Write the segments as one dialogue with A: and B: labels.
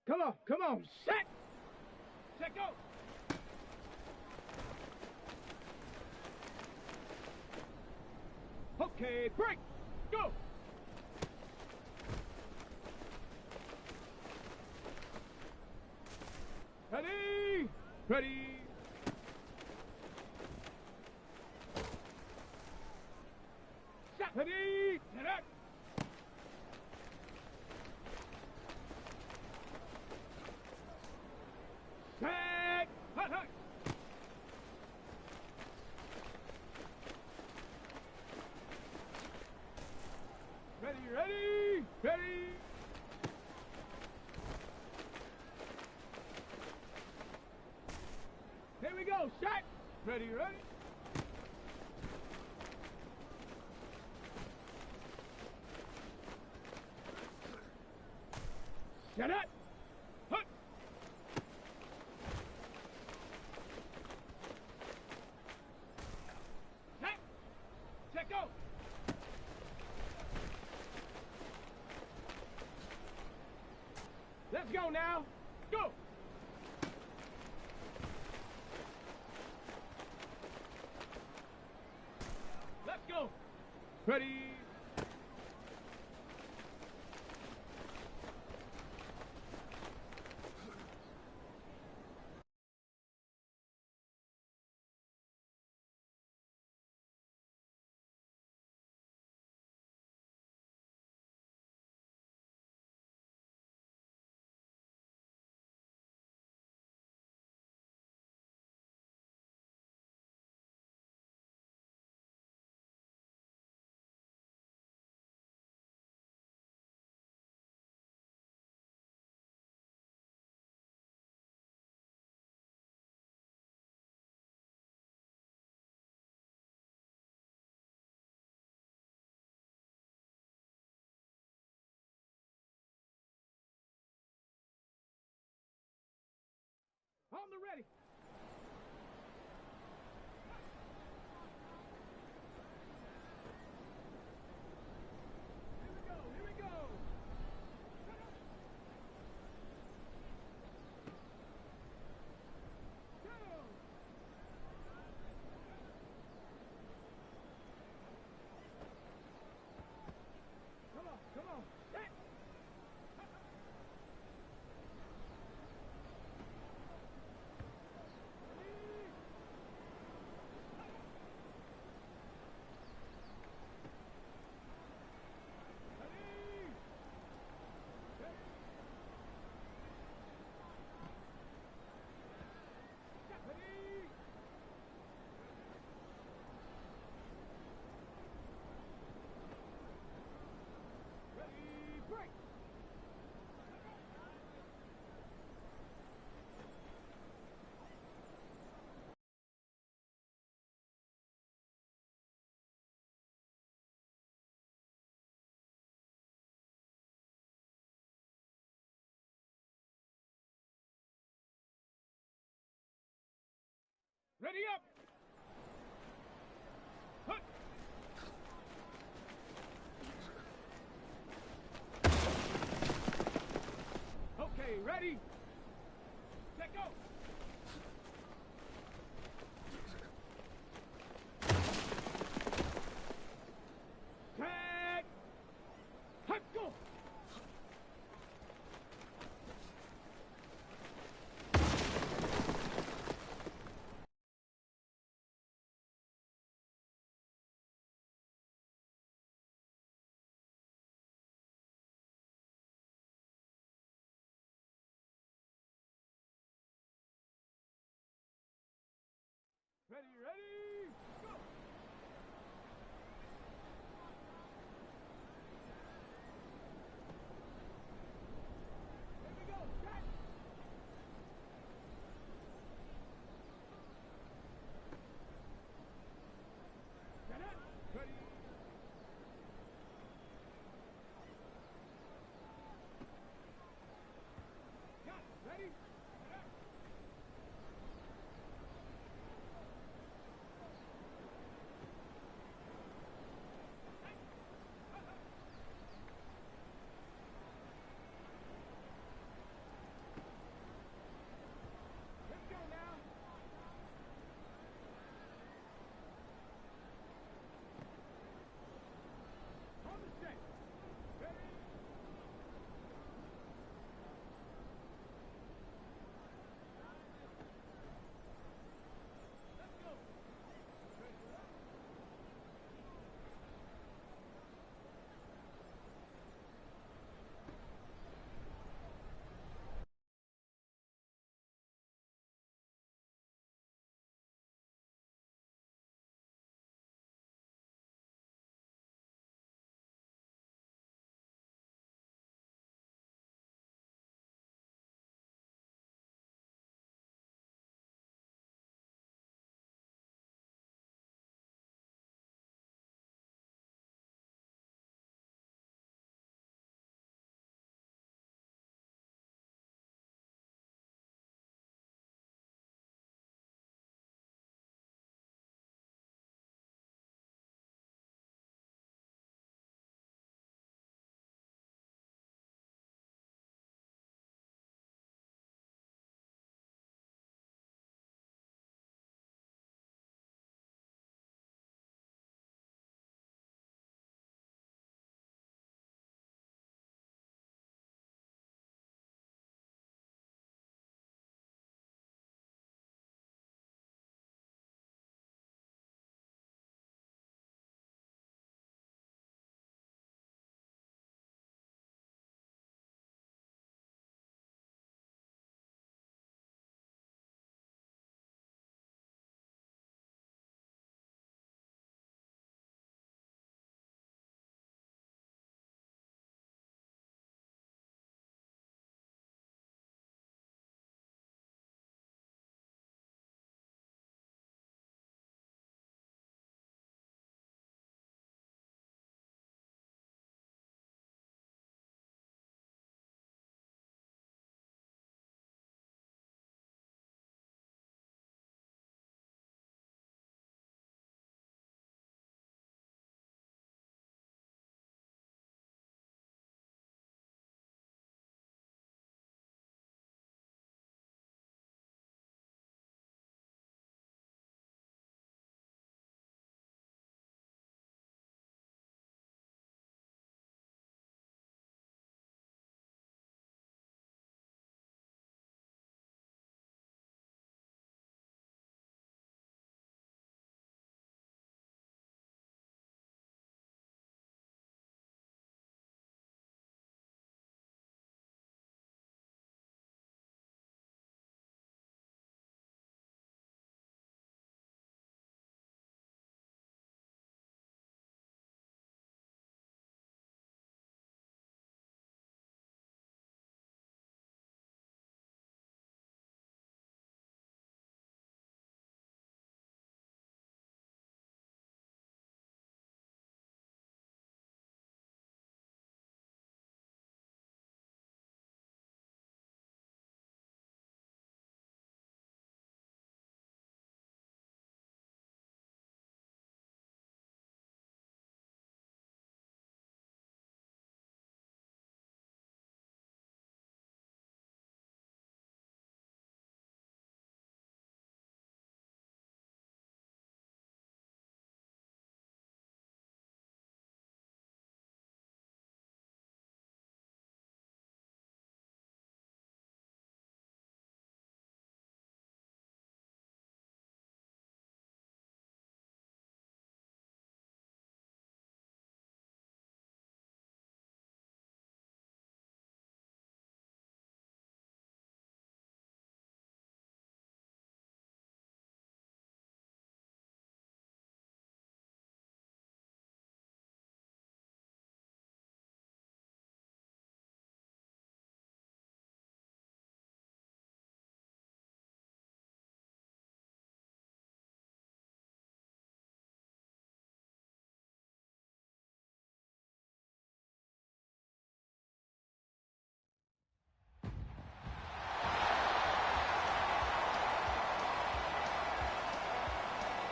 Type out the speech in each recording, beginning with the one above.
A: Come on, set! Set, go! Okay, break! Go! Ready! Ready! Set! Ready! Set up! Set! Hut, hut! Ready, ready! Ready! Here we go, set! Ready, ready! Set up! Hut! Set! Set, go! Let's go now! Go! Let's go! Ready! On the ready! Here we go, here we go! Go! Come on, set! Ready up! Hut! Okay, ready? Set, go! Set! Hut, go!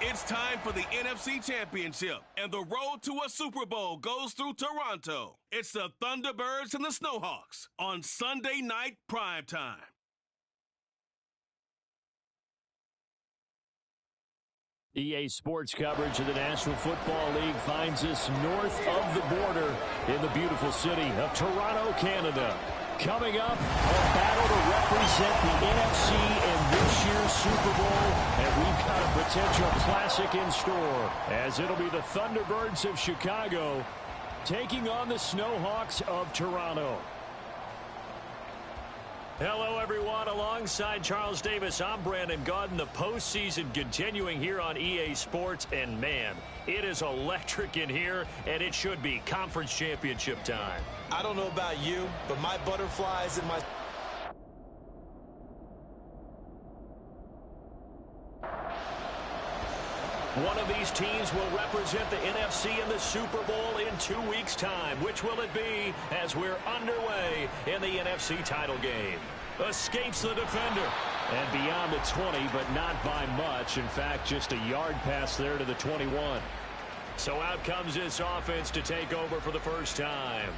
B: It's time for the NFC Championship, and the road to a Super Bowl goes through Toronto. It's the Thunderbirds and the Snowhawks on Sunday night primetime.
C: EA Sports coverage of the National Football League finds us north of the border in the beautiful city of Toronto, Canada. Coming up, a battle to represent the NFC in this year's Super Bowl, and we've got a potential classic in store, as it'll be the Thunderbirds of Chicago taking on the Snowhawks of Toronto. Hello, everyone. Alongside Charles Davis, I'm Brandon Gaudin. The postseason continuing here on EA Sports, and man, it is electric in here, and it should be conference championship time.
D: I don't know about you, but my butterflies and my...
C: One of these teams will represent the NFC in the Super Bowl in 2 weeks' time. Which will it be as we're underway in the NFC title game? Escapes the defender. And beyond the 20, but not by much. In fact, just a yard pass there to the 21. So out comes this offense to take over for the first time.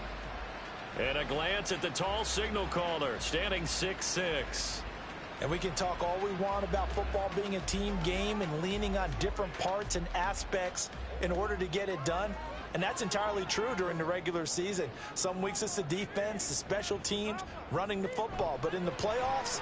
C: And a glance at the tall signal caller, standing 6'6".
D: And we can talk all we want about football being a team game and leaning on different parts and aspects in order to get it done. And that's entirely true during the regular season. Some weeks it's the defense, the special teams, running the football. But in the playoffs,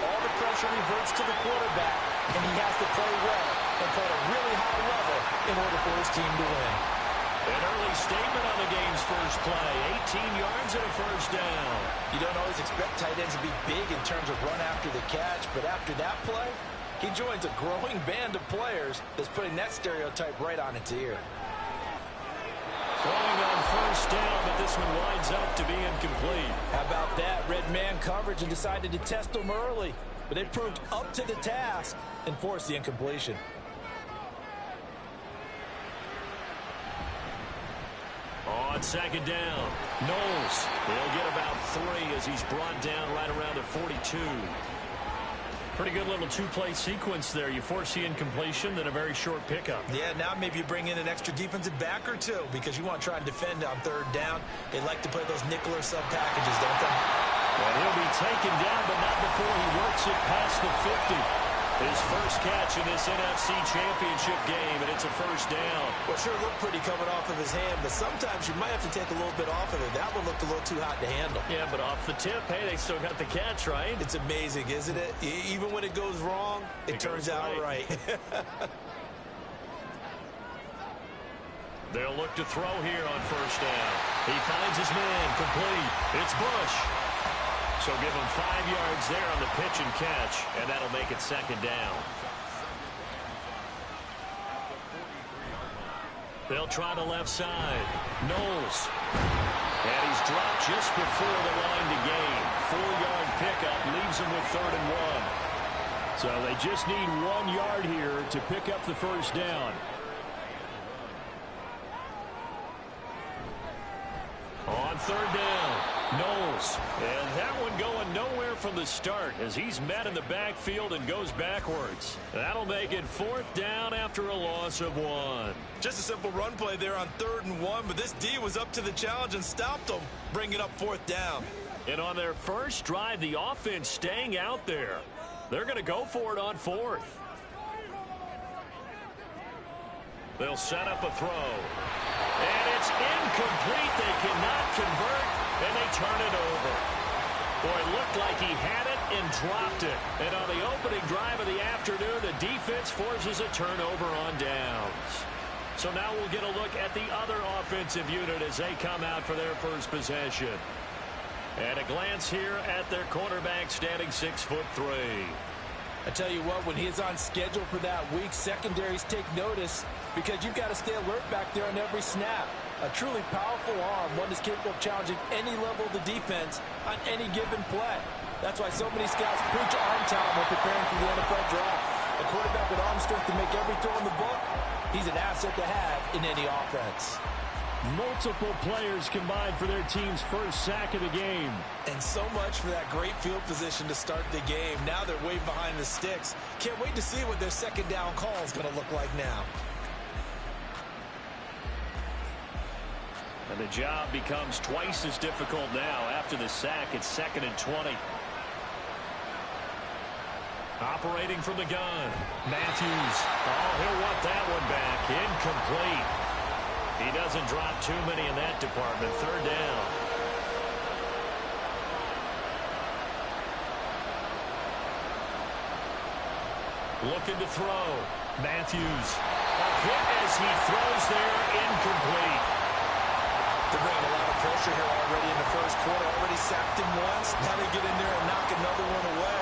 D: all the pressure reverts to the quarterback, and he has to play well and play at a really high level in order for his team to win.
C: An early statement on the game's first play. 18 yards and a first down.
D: You don't always expect tight ends to be big in terms of run after the catch, but after that play, he joins a growing band of players that's putting that stereotype right on its ear.
C: Throwing on first down, but this one winds up to be incomplete.
D: How about that? Red man coverage and decided to test them early, but it proved up to the task and forced the incompletion.
C: On second down, Knowles. He'll get about 3 as he's brought down right around the 42. Pretty good little two-play sequence there. You force the incompletion, then a very short pickup.
D: Yeah, now maybe you bring in an extra defensive back or two because you want to try and defend on third down. They like to play those nickel or sub packages, don't they?
C: And he'll be taken down, but not before he works it past the 50. His first catch in this NFC Championship game, and it's a first down.
D: Well, sure looked pretty coming off of his hand, but sometimes you might have to take a little bit off of it. That one looked a little too hot to handle.
C: Yeah, but off the tip, hey, they still got the catch, right?
D: It's amazing, isn't it? Even when it goes wrong, it turns out right.
C: They'll look to throw here on first down. He finds his man, complete. It's Bush. So give him 5 yards there on the pitch and catch, and that'll make it second down. They'll try the left side. Knowles. And he's dropped just before the line to gain. 4-yard pickup leaves him with 3rd and 1. So they just need 1 yard here to pick up the first down. On third down, Knowles. And that one going nowhere from the start as he's met in the backfield and goes backwards. That'll make it 4th down after a loss of 1.
D: Just a simple run play there on 3rd and 1, but this D was up to the challenge and stopped them, bringing up 4th down.
C: And on their first drive, the offense staying out there. They're going to go for it on 4th. They'll set up a throw. And it's incomplete. They cannot convert, and they turn it over. Boy, it looked like he had it and dropped it. And on the opening drive of the afternoon, the defense forces a turnover on downs. So now we'll get a look at the other offensive unit as they come out for their first possession. And a glance here at their quarterback standing 6'3".
D: I tell you what, when he is on schedule for that week, secondaries take notice because you've got to stay alert back there on every snap. A truly powerful arm, one that's capable of challenging any level of the defense on any given play. That's why so many scouts preach arm talent when preparing for the NFL draft. A quarterback with arm strength to make every throw in the book, he's an asset to have in any offense.
C: Multiple players combined for their team's first sack of the game.
D: And so much for that great field position to start the game. Now they're way behind the sticks. Can't wait to see what their second down call is going to look like now.
C: And the job becomes twice as difficult now. After the sack, it's 2nd and 20. Operating from the gun, Matthews. Oh, he'll want that one back. Incomplete. He doesn't drop too many in that department. 3rd down. Looking to throw. Matthews. A hit as he throws there. Incomplete.
D: They're bringing a lot of pressure here already in the first quarter. Already sacked him once. Now they get in there and knock another one away.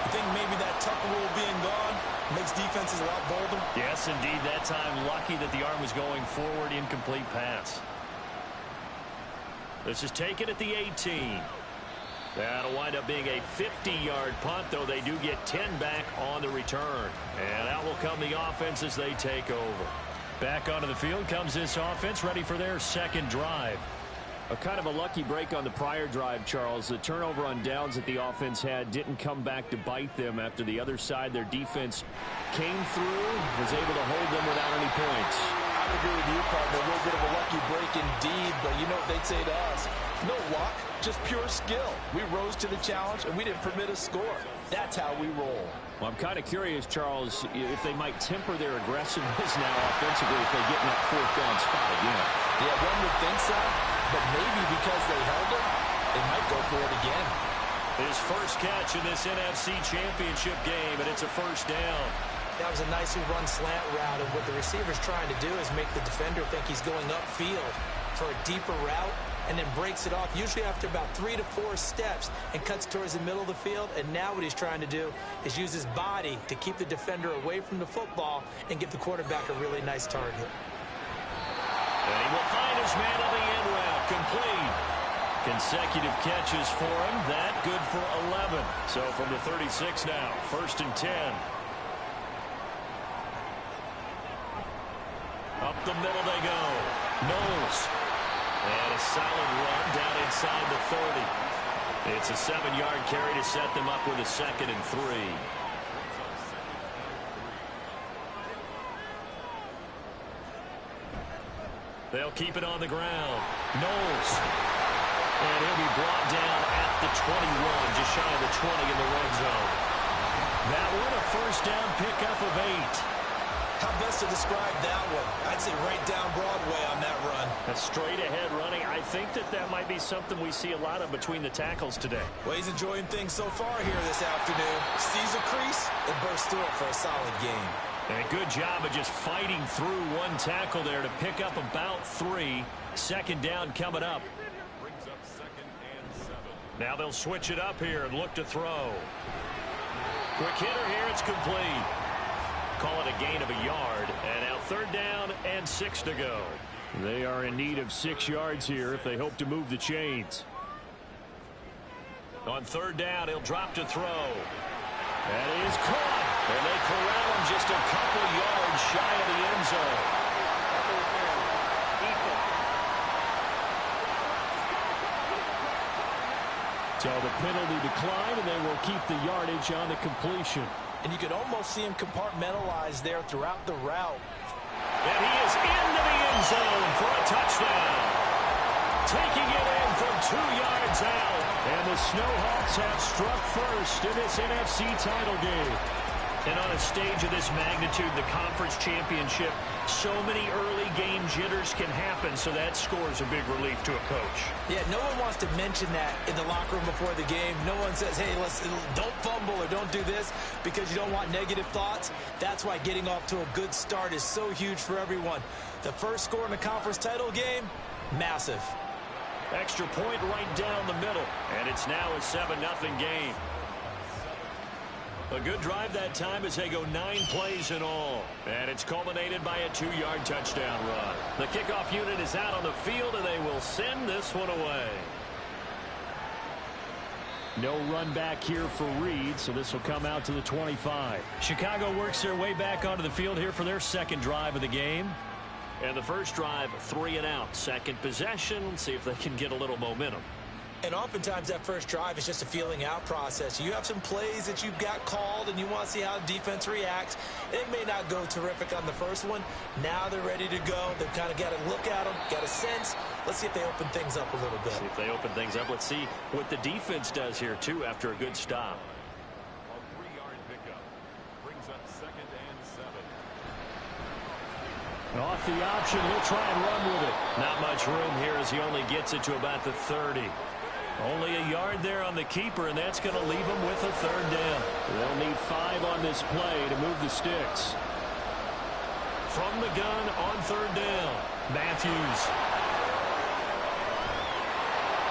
D: I think maybe that tucker rule being gone makes defenses a lot bolder.
C: Yes, indeed. That time, lucky that the arm was going forward. Incomplete pass. This is taken at the 18. That'll wind up being a 50-yard punt, though they do get 10 back on the return. And out will come the offense as they take over. Back onto the field comes this offense, ready for their second drive. A kind of a lucky break on the prior drive, Charles. The turnover on downs that the offense had didn't come back to bite them after the other side. Their defense came through, was able to hold them without any points.
D: I agree with you, partner. A little bit of a lucky break indeed, but you know what they'd say to us? No luck, just pure skill. We rose to the challenge, and we didn't permit a score. That's how we roll.
C: Well, I'm kind of curious, Charles, if they might temper their aggressiveness now offensively if they get in that 4th down spot again.
D: Yeah, one would think so, but maybe because they held it, they might go for it again.
C: His first catch in this NFC Championship game, and it's a 1st down.
D: That was a nicely run slant route, and what the receiver's trying to do is make the defender think he's going upfield for a deeper route, and then breaks it off, usually after about 3 to 4 steps, and cuts towards the middle of the field. And now what he's trying to do is use his body to keep the defender away from the football and give the quarterback a really nice target.
C: And he will find his man on the end route, complete. Consecutive catches for him, that good for 11. So from the 36 now, 1st and 10. Up the middle they go. Knowles. And a solid run down inside the 30. It's a 7-yard carry to set them up with a 2nd and 3. They'll keep it on the ground. Knowles. And he'll be brought down at the 21, just shy of the 20 in the red zone. That one a 1st down pickup of 8.
D: How best to describe that one? I'd say right down Broadway on that run.
C: A straight-ahead running. I think that might be something we see a lot of between the tackles today.
D: Well, he's enjoying things so far here this afternoon. Sees a crease and bursts through it for a solid game.
C: And a good job of just fighting through one tackle there to pick up about 3. 2nd down coming up.
E: Brings up 2nd and 7.
C: Now they'll switch it up here and look to throw. Quick hitter here. It's complete. Call it a gain of a yard. And now 3rd down and 6 to go. They are in need of 6 yards here if they hope to move the chains. On 3rd down, he'll drop to throw. That is caught. And they corral him just a couple yards shy of the end zone. So the penalty declined, and they will keep the yardage on the completion.
D: And you could almost see him compartmentalize there throughout the route.
C: And he is into the end zone for a touchdown. Taking it in from 2 yards out. And the Snowhawks have struck first in this NFC title game. And on a stage of this magnitude, the conference championship, so many early game jitters can happen, so that scores a big relief to a coach.
D: Yeah, no one wants to mention that in the locker room before the game. No one says, hey, don't fumble or don't do this because you don't want negative thoughts. That's why getting off to a good start is so huge for everyone. The first score in the conference title game, massive.
C: Extra point right down the middle, and it's now a 7-0 game. A good drive that time as they go 9 plays in all. And it's culminated by a 2-yard touchdown run. The kickoff unit is out on the field, and they will send this one away. No run back here for Reed, so this will come out to the 25. Chicago works their way back onto the field here for their second drive of the game. And the first drive, 3 and out. Second possession, see if they can get a little momentum.
D: And oftentimes that first drive is just a feeling out process. You have some plays that you've got called and you want to see how defense reacts. It may not go terrific on the first one. Now they're ready to go. They've kind of got to look at them, got a sense. Let's see if they open things up a little bit.
C: See if they open things up. Let's see what the defense does here, too, after a good stop.
E: A 3-yard pickup brings up 2nd and 7.
C: And off the option, he'll try and run with it. Not much room here as he only gets it to about the 30. Only a yard there on the keeper, and that's going to leave him with a 3rd down. They'll need 5 on this play to move the sticks. From the gun on 3rd down, Matthews.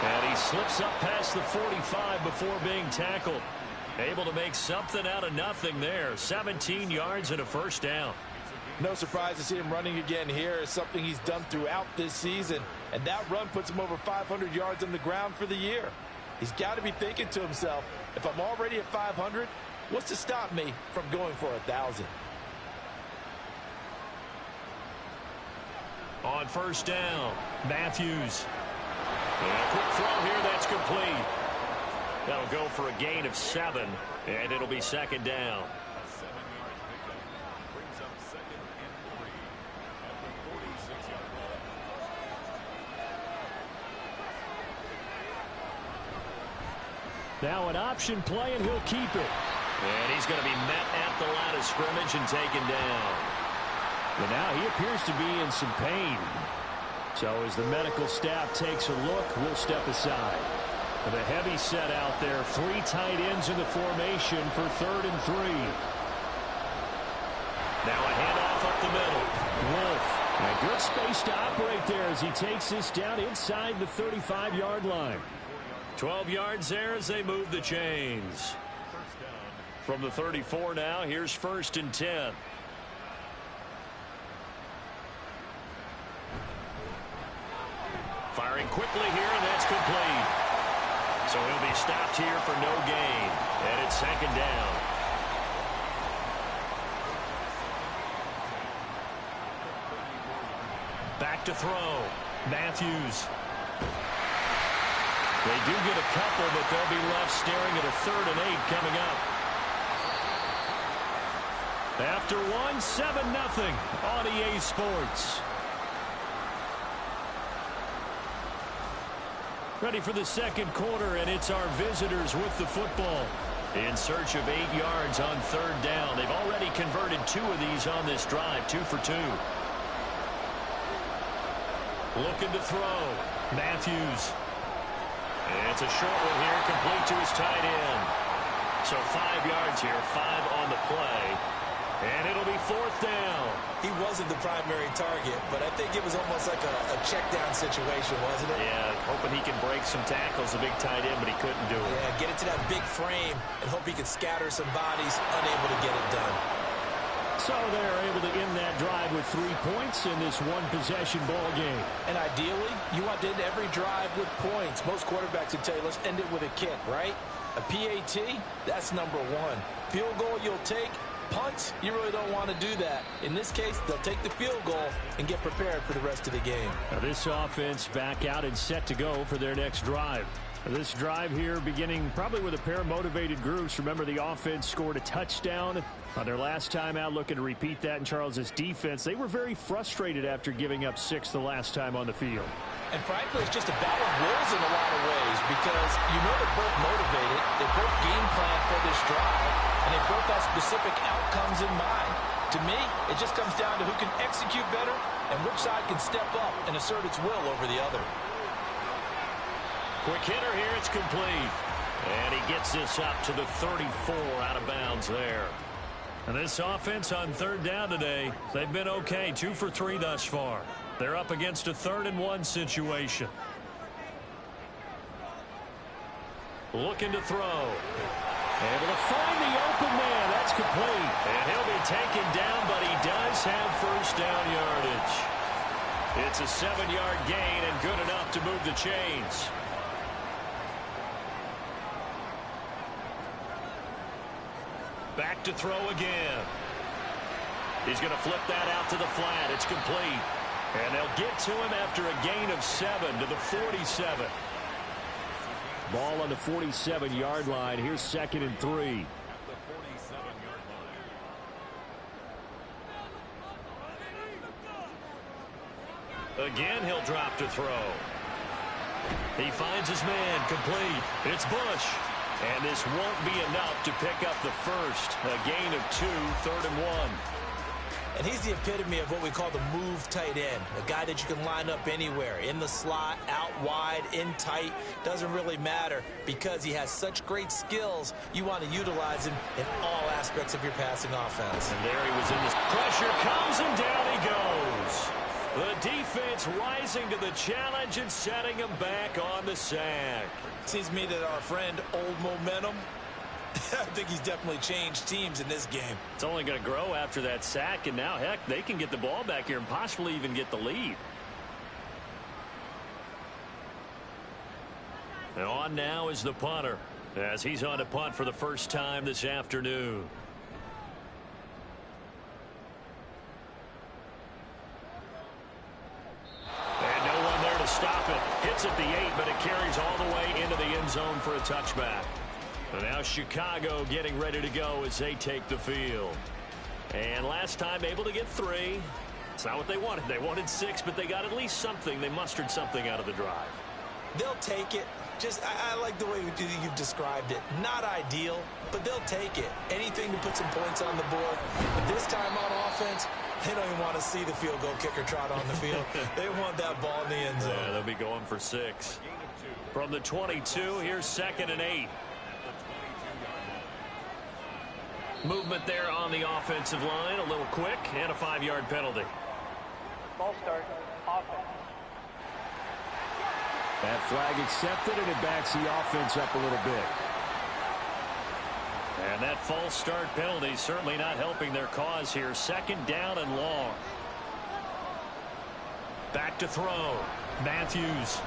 C: And he slips up past the 45 before being tackled. Able to make something out of nothing there. 17 yards and a 1st down.
F: No surprise to see him running again here. It's something he's done throughout this season. And that run puts him over 500 yards on the ground for the year. He's got to be thinking to himself, if I'm already at 500, what's to stop me from going for 1,000?
C: On 1st down, Matthews. And a quick throw here, that's complete. That'll go for a gain of 7, and it'll be 2nd down.
E: A 7-yard pickup brings up 2nd and 3 at the 46-yard line.
C: Now an option play, and he'll keep it. And he's going to be met at the line of scrimmage and taken down. But now he appears to be in some pain. So as the medical staff takes a look, we'll step aside. With a heavy set out there, 3 tight ends in the formation for 3rd and 3. Now a handoff up the middle. Wolf. And good space to operate there as he takes this down inside the 35-yard line. 12 yards there as they move the chains. From the 34 now, here's 1st and 10. Firing quickly here, and that's complete. So he'll be stopped here for no gain. And it's 2nd down. Back to throw. Matthews. They do get a couple, but they'll be left staring at a 3rd and 8 coming up. After one, 7-0 on EA Sports. Ready for the 2nd quarter, and it's our visitors with the football. In search of 8 yards on 3rd down. They've already converted 2 of these on this drive, 2 for 2. Looking to throw. Matthews. And it's a short one here, complete to his tight end. So 5 yards here, 5 on the play. And it'll be 4th down.
D: He wasn't the primary target, but I think it was almost like a check down situation, wasn't it?
C: Yeah, hoping he can break some tackles, a big tight end, but he couldn't do it.
D: Yeah, get it to that big frame and hope he can scatter some bodies, unable to get it done.
C: So they're able to end that drive with 3 points in this one-possession ball game.
F: And ideally, you want to end every drive with points. Most quarterbacks would tell you, let's end it with a kick, right? A PAT, that's number 1. Field goal you'll take. Punts, you really don't want to do that. In this case, they'll take the field goal and get prepared for the rest of the game.
C: Now this offense back out and set to go for their next drive. This drive here beginning probably with a pair of motivated groups. Remember, the offense scored a touchdown on their last time out, looking to repeat that in Charles's defense. They were very frustrated after giving up 6 the last time on the field.
F: And frankly, it's just a battle of wills in a lot of ways because you know they're both motivated. They both game plan for this drive, and they both have specific outcomes in mind. To me, it just comes down to who can execute better and which side can step up and assert its will over the other.
C: Quick hitter here, it's complete. And he gets this up to the 34 out of bounds there. And this offense on 3rd down today, they've been okay, 2 for 3 thus far. They're up against a 3rd and 1 situation. Looking to throw. Able to find the open man. That's complete. And he'll be taken down, but he does have 1st down yardage. It's a 7-yard gain and good enough to move the chains. Back to throw again. He's going to flip that out to the flat. It's complete. And they'll get to him after a gain of 7 to the 47.
G: Ball on the 47-yard line. Here's 2nd and 3.
E: At the 47-yard line.
C: Again, he'll drop to throw. He finds his man, complete. It's Bush. And this won't be enough to pick up the first. A gain of 2, 3rd and 1.
D: And he's the epitome of what we call the move tight end, a guy that you can line up anywhere, in the slot, out wide, in tight, doesn't really matter because he has such great skills. You want to utilize him in all aspects of your passing offense.
C: And there he was in this. Pressure comes and down he goes. The defense rising to the challenge and setting him back on the sack.
D: Seems to me that our friend Old Momentum, I think he's definitely changed teams in this game.
C: It's only going to grow after that sack, and now, heck, they can get the ball back here and possibly even get the lead. And on now is the punter, as he's on to punt for the first time this afternoon. And no one there to stop it. Hits at the 8, but it carries all the way into the end zone for a touchback. And now Chicago getting ready to go as they take the field. And last time able to get 3. It's not what they wanted. They wanted 6, but they got at least something. They mustered something out of the drive.
D: They'll take it. I like the way you've described it. Not ideal, but they'll take it. Anything to put some points on the board. But this time on offense, they don't even want to see the field goal kicker trot on the field. They want that ball in the end zone.
C: Yeah, they'll be going for 6. From the 22, here's 2nd and 8. Movement there on the offensive line, a little quick, and a 5-yard penalty.
H: Ball start, offense.
G: That flag accepted, and it backs the offense up a little bit.
C: And that false start penalty certainly not helping their cause here. 2nd down and long. Back to throw. Matthews.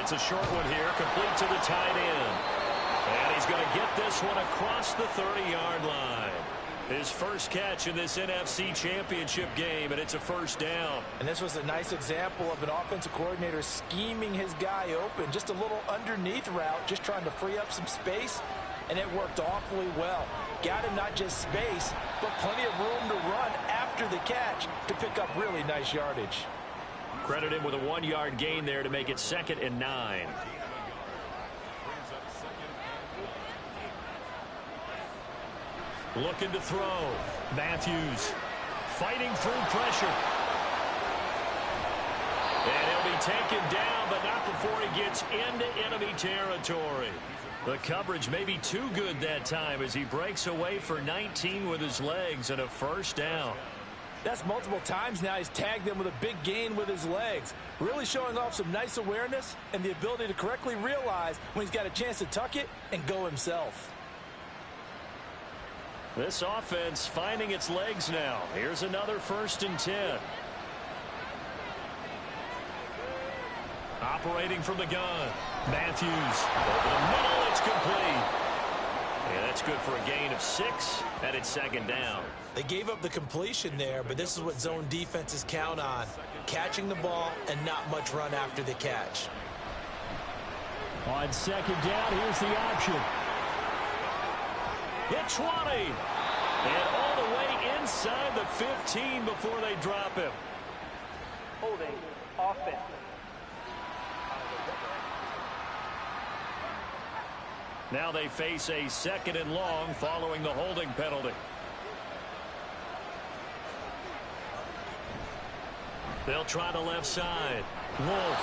C: It's a short one here, complete to the tight end. And he's going to get this one across the 30-yard line. His first catch in this NFC Championship game, and it's a 1st down.
D: And this was a nice example of an offensive coordinator scheming his guy open. Just a little underneath route, just trying to free up some space, and it worked awfully well. Got him not just space, but plenty of room to run after the catch to pick up really nice yardage.
C: Credit him with a 1-yard gain there to make it 2nd and 9. Looking to throw. Matthews fighting through pressure. And he'll be taken down, but not before he gets into enemy territory. The coverage may be too good that time as he breaks away for 19 with his legs and a 1st down.
D: That's multiple times now he's tagged them with a big gain with his legs. Really showing off some nice awareness and the ability to correctly realize when he's got a chance to tuck it and go himself.
C: This offense finding its legs now. Here's another 1st and 10. Operating from the gun. Matthews over the middle. It's complete. Yeah, that's good for a gain of 6, and it's 2nd down.
D: They gave up the completion there, but this is what zone defenses count on. Catching the ball and not much run after the catch.
G: On 2nd down, here's the option.
C: Hit 20. And all the way inside the 15 before they drop him.
H: Holding, offense.
C: Now they face a 2nd and long following the holding penalty. They'll try the left side. Wolf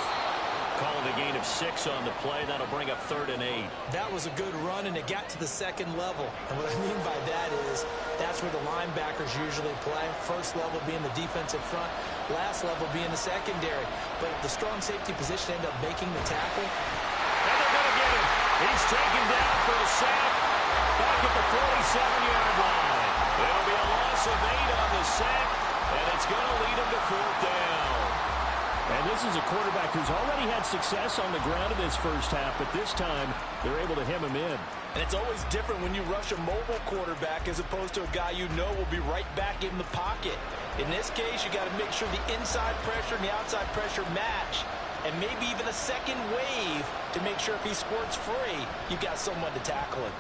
C: called a gain of 6 on the play. That'll bring up 3rd and 8.
D: That was a good run, and it got to the 2nd level. And what I mean by that is that's where the linebackers usually play. First level being the defensive front, last level being the secondary. But the strong safety position ended up making the tackle.
C: And they're going to get him. He's taken down for a sack back at the 47-yard line. It'll be a loss of 8 on the sack, and it's going to lead him to 4th down.
G: And this is a quarterback who's already had success on the ground in this first half, but this time they're able to hem him in.
D: And it's always different when you rush a mobile quarterback as opposed to a guy you know will be right back in the pocket. In this case, you got to make sure the inside pressure and the outside pressure match, and maybe even a second wave to make sure if he squirts free, you've got someone to tackle him.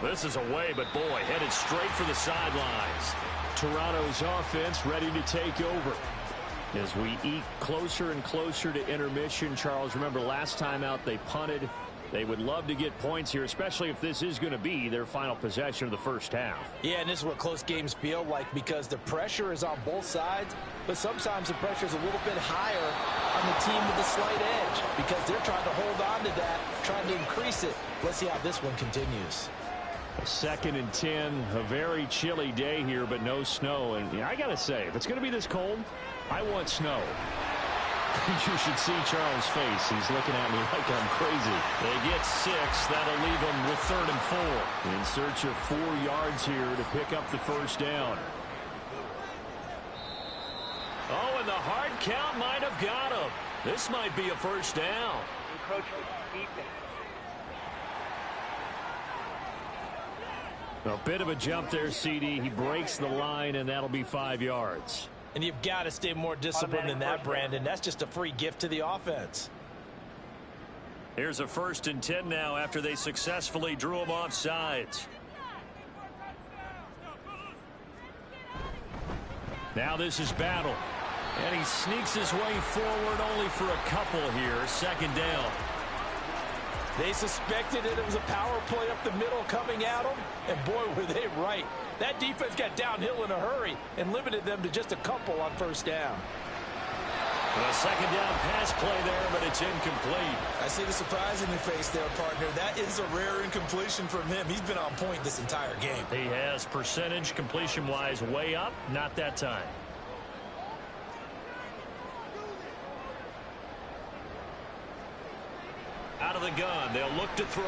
C: This is away, but boy, headed straight for the sidelines.
G: Toronto's offense ready to take over. As we eat closer and closer to intermission, Charles, remember last time out they punted. They would love to get points here, especially if this is going to be their final possession of the first half.
D: Yeah, and this is what close games feel like because the pressure is on both sides, but sometimes the pressure is a little bit higher on the team with the slight edge because they're trying to hold on to that, trying to increase it. Let's see how this one continues.
G: A 2nd and 10, a very chilly day here, but no snow. And I got to say, if it's going to be this cold, I want snow. You should see Charles' face. He's looking at me like I'm crazy.
C: They get 6. That'll leave them with 3rd and 4.
G: In search of 4 yards here to pick up the first down.
C: Oh, and the hard count might have got him. This might be a first down.
H: Encroachment, defense.
G: A bit of a jump there, CD. He breaks the line, and that'll be 5 yards.
D: And you've got to stay more disciplined than that, Brandon. That's just a free gift to the offense.
C: Here's a 1st and 10 now after they successfully drew him off sides. Now this is Battle. And he sneaks his way forward only for a couple here. 2nd down.
D: They suspected it was a power play up the middle coming at them, and boy, were they right. That defense got downhill in a hurry and limited them to just a couple on 1st down.
C: A 2nd down pass play there, but it's incomplete.
D: I see the surprise in your face there, partner. That is a rare incompletion from him. He's been on point this entire game.
C: He has percentage completion-wise way up, not that time. Out of the gun, they'll look to throw.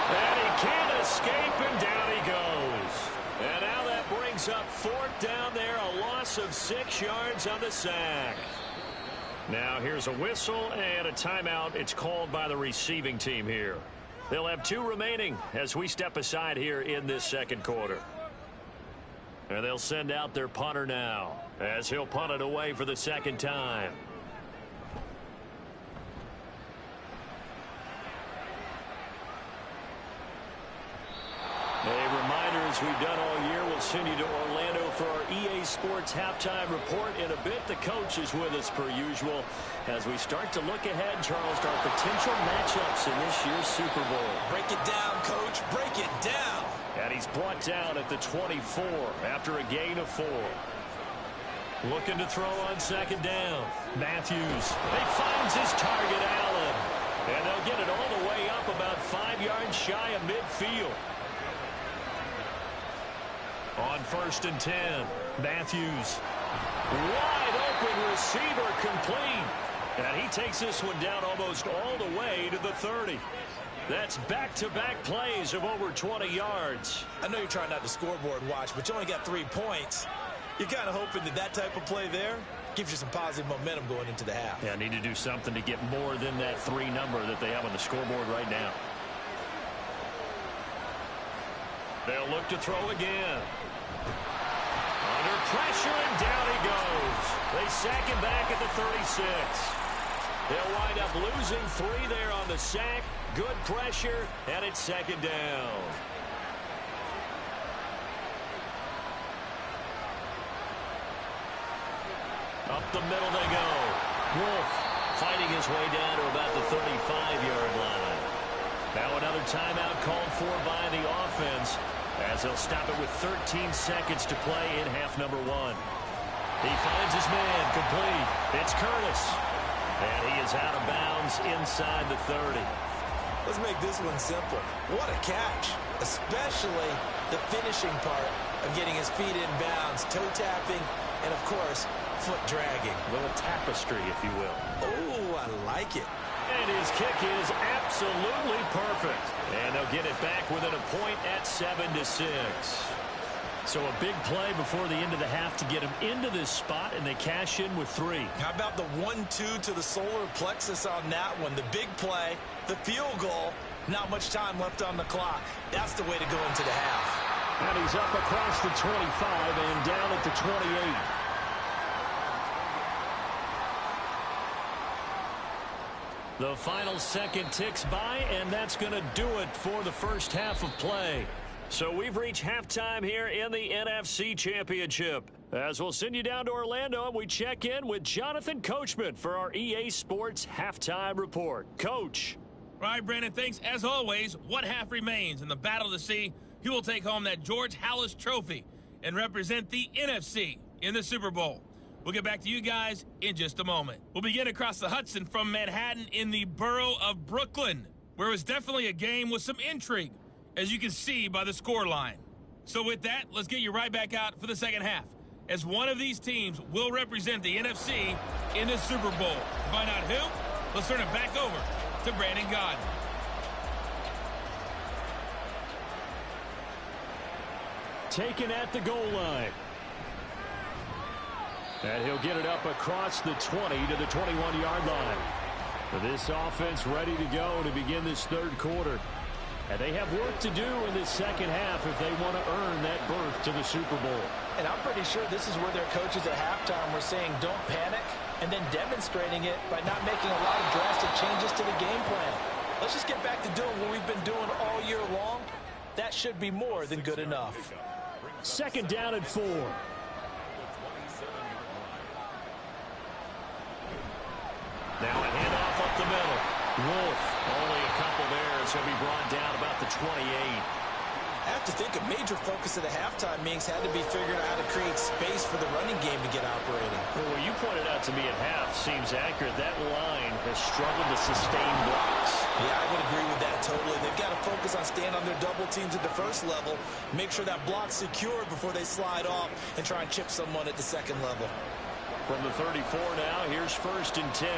C: And he can't escape, and down he goes. And now that brings up 4th down there, a loss of 6 yards on the sack. Now here's a whistle and a timeout. It's called by the receiving team here. They'll have 2 remaining as we step aside here in this 2nd quarter. And they'll send out their punter now as he'll punt it away for the 2nd time. A reminder, as we've done all year, we'll send you to Orlando for our EA Sports halftime report in a bit. The coach is with us per usual as we start to look ahead, Charles, to our potential matchups in this year's Super Bowl.
D: Break it down, Coach. Break it down.
C: And he's brought down at the 24 after a gain of 4. Looking to throw on 2nd down. Matthews. He finds his target, Allen. And they'll get it all the way up about 5 yards shy of midfield. On 1st and 10, Matthews. Wide open receiver complete. And he takes this one down almost all the way to the 30. That's back-to-back plays of over 20 yards.
D: I know you're trying not to scoreboard watch, but you only got 3 points. You're kind of hoping that that type of play there gives you some positive momentum going into the half.
C: Yeah, need to do something to get more than that 3 number that they have on the scoreboard right now. They'll look to throw again. Under pressure, and down he goes. They sack him back at the 36. They'll wind up losing 3 there on the sack. Good pressure, and it's 2nd down. Up the middle they go. Wolf fighting his way down to about the 35-yard line. Now another timeout called for by the offense as they'll stop it with 13 seconds to play in half number 1. He finds his man complete. It's Curtis. And he is out of bounds inside the 30.
D: Let's make this one simple. What a catch, especially the finishing part of getting his feet in bounds, toe tapping, and of course, foot dragging.
C: A little tapestry, if you will.
D: Oh, I like it.
C: And his kick is absolutely perfect. And they'll get it back within a point at 7-6. So a big play before the end of the half to get him into this spot, and they cash in with 3.
D: How about the 1-2 to the solar plexus on that one? The big play, the field goal, Not much time left on the clock. That's the way to go into the half.
G: And he's up across the 25 and down at the 28. The final second ticks by, and that's going to do it for the first half of play. So we've reached halftime here in the NFC Championship. As we'll send you down to Orlando, and we check in with Jonathan Coachman for our EA Sports Halftime Report. Coach.
I: All right, Brandon, thanks. As always, one half remains in the Battle of the Sea. He will take home that George Halas Trophy and represent the NFC in the Super Bowl. We'll get back to you guys in just a moment. We'll begin across the Hudson from Manhattan in the borough of Brooklyn, where it was definitely a game with some intrigue, as you can see by the score line. So with that, let's get you right back out for the second half, as one of these teams will represent the NFC in the Super Bowl. To find out who, let's turn it back over to Brandon Gaudin.
G: Taken at the goal line. And he'll get it up across the 20 to the 21-yard line. This offense ready to go to begin this third quarter. And they have work to do in this second half if they want to earn that berth to the Super Bowl.
D: And I'm pretty sure this is where their coaches at halftime were saying don't panic, and then demonstrating it by not making a lot of drastic changes to the game plan. Let's just get back to doing what we've been doing all year long. That should be more than good enough.
G: Second down and 4. Now a handoff up the middle. Wolf, only a couple there, so he'll be brought down about the 28.
D: I have to think a major focus of the halftime meetings had to be figuring out how to create space for the running game to get operating.
G: Well, what you pointed out to me at half seems accurate. That line has struggled to sustain blocks.
D: Yeah, I would agree with that totally. They've got to focus on staying on their double teams at the first level, make sure that block's secured before they slide off and try and chip someone at the second level.
G: From the 34 now, here's 1st and 10.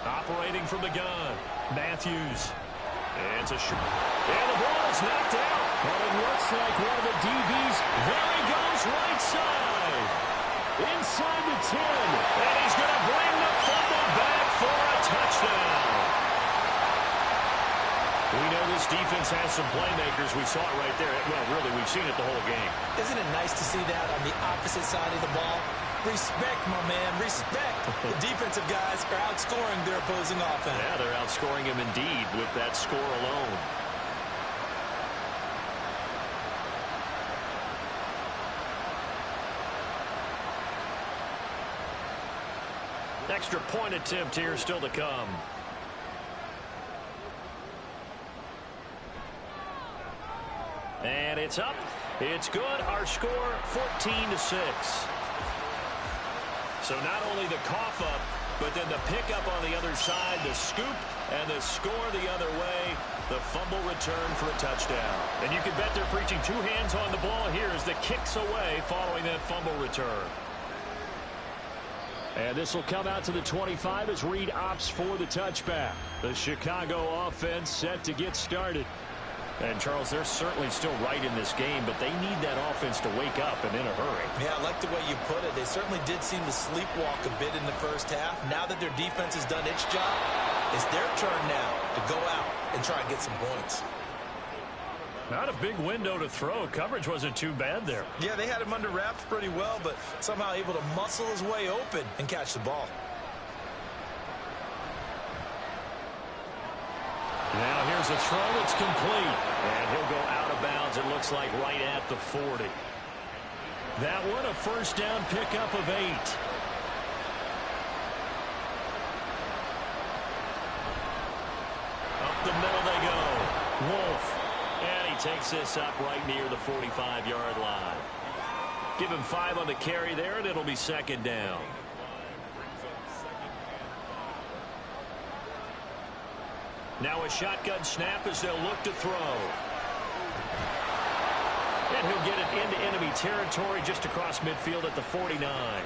G: Operating from the gun, Matthews. And it's a shot. And the ball is knocked out. Well, it looks like one of the DBs. There he goes, right side. Inside the 10. And he's going to bring the fumble back for a touchdown. We know this defense has some playmakers. We saw it right there. Well, really, we've seen it the whole game.
D: Isn't it nice to see that on the opposite side of the ball? Respect, my man, respect. The defensive guys are outscoring their opposing offense.
G: Yeah, they're outscoring him indeed with that score alone. Extra point attempt here still to come. And it's up. It's good. Our score 14-6. So not only the cough up, but then the pickup on the other side, the scoop, and the score the other way, the fumble return for a touchdown. And you can bet they're preaching two hands on the ball here as the kick's away following that fumble return. And this will come out to the 25 as Reed opts for the touchback. The Chicago offense set to get started. And, Charles, they're certainly still right in this game, but they need that offense to wake up and in a hurry.
D: Yeah, I like the way you put it. They certainly did seem to sleepwalk a bit in the first half. Now that their defense has done its job, it's their turn now to go out and try and get some points.
G: Not a big window to throw. Coverage wasn't too bad there.
D: Yeah, they had him under wraps pretty well, but somehow able to muscle his way open and catch the ball.
G: Now here's a throw that's complete. And he'll go out of bounds, it looks like, right at the 40. That one a first down pickup of 8. Up the middle they go. Wolf. And he takes this up right near the 45-yard line. Give him 5 on the carry there, and it'll be second down. Now a shotgun snap as they'll look to throw. And he'll get it into enemy territory just across midfield at the 49.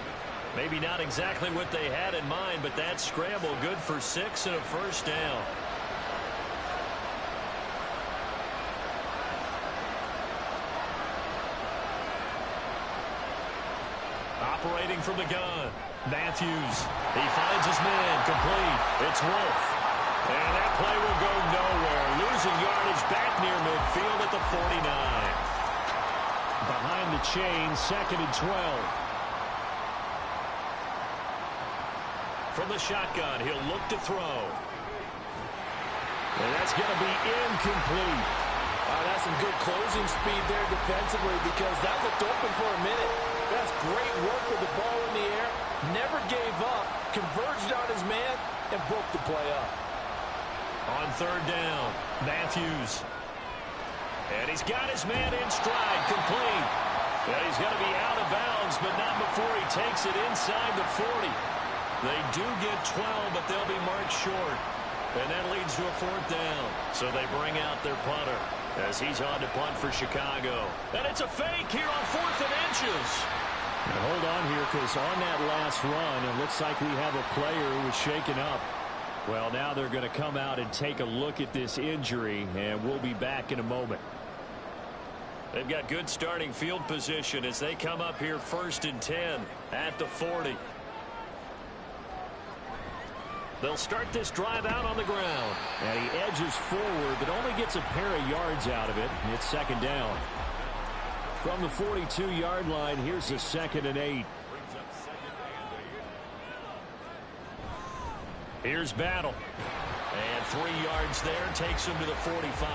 G: Maybe not exactly what they had in mind, but that scramble good for 6 and a first down.
C: Operating from the gun, Matthews. He finds his man, complete. It's Wolf. And that play will go nowhere. Losing yardage back near midfield at the 49.
G: Behind the chain, 2nd and 12.
C: From the shotgun, he'll look to throw. And that's going to be incomplete.
F: That's some good closing speed there defensively because that looked open for a minute. That's great work with the ball in the air. Never gave up, converged on his man, and broke the play up.
C: On 3rd down, Matthews. And he's got his man in stride, complete. And he's going to be out of bounds, but not before he takes it inside the 40. They do get 12, but they'll be marked short. And that leads to a 4th down. So they bring out their punter as he's on to punt for Chicago. And it's a fake here on 4th and inches.
G: Now hold on here, because on that last run, it looks like we have a player who was shaken up. Well, now they're going to come out and take a look at this injury, and we'll be back in a moment.
C: They've got good starting field position as they come up here 1st and 10 at the 40. They'll start this drive out on the ground.
G: And he edges forward, but only gets a pair of yards out of it. And it's 2nd down. From the 42-yard line, here's a 2nd and 8.
C: Here's Battle. And 3 yards there takes him to the 45.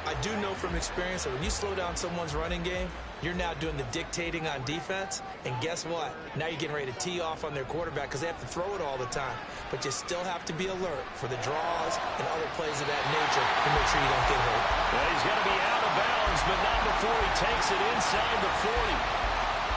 D: I do know from experience that when you slow down someone's running game, you're now doing the dictating on defense. And guess what? Now you're getting ready to tee off on their quarterback because they have to throw it all the time. But you still have to be alert for the draws and other plays of that nature to make sure you don't get hurt.
C: Well, he's going to be out of bounds, but not before he takes it inside the 40.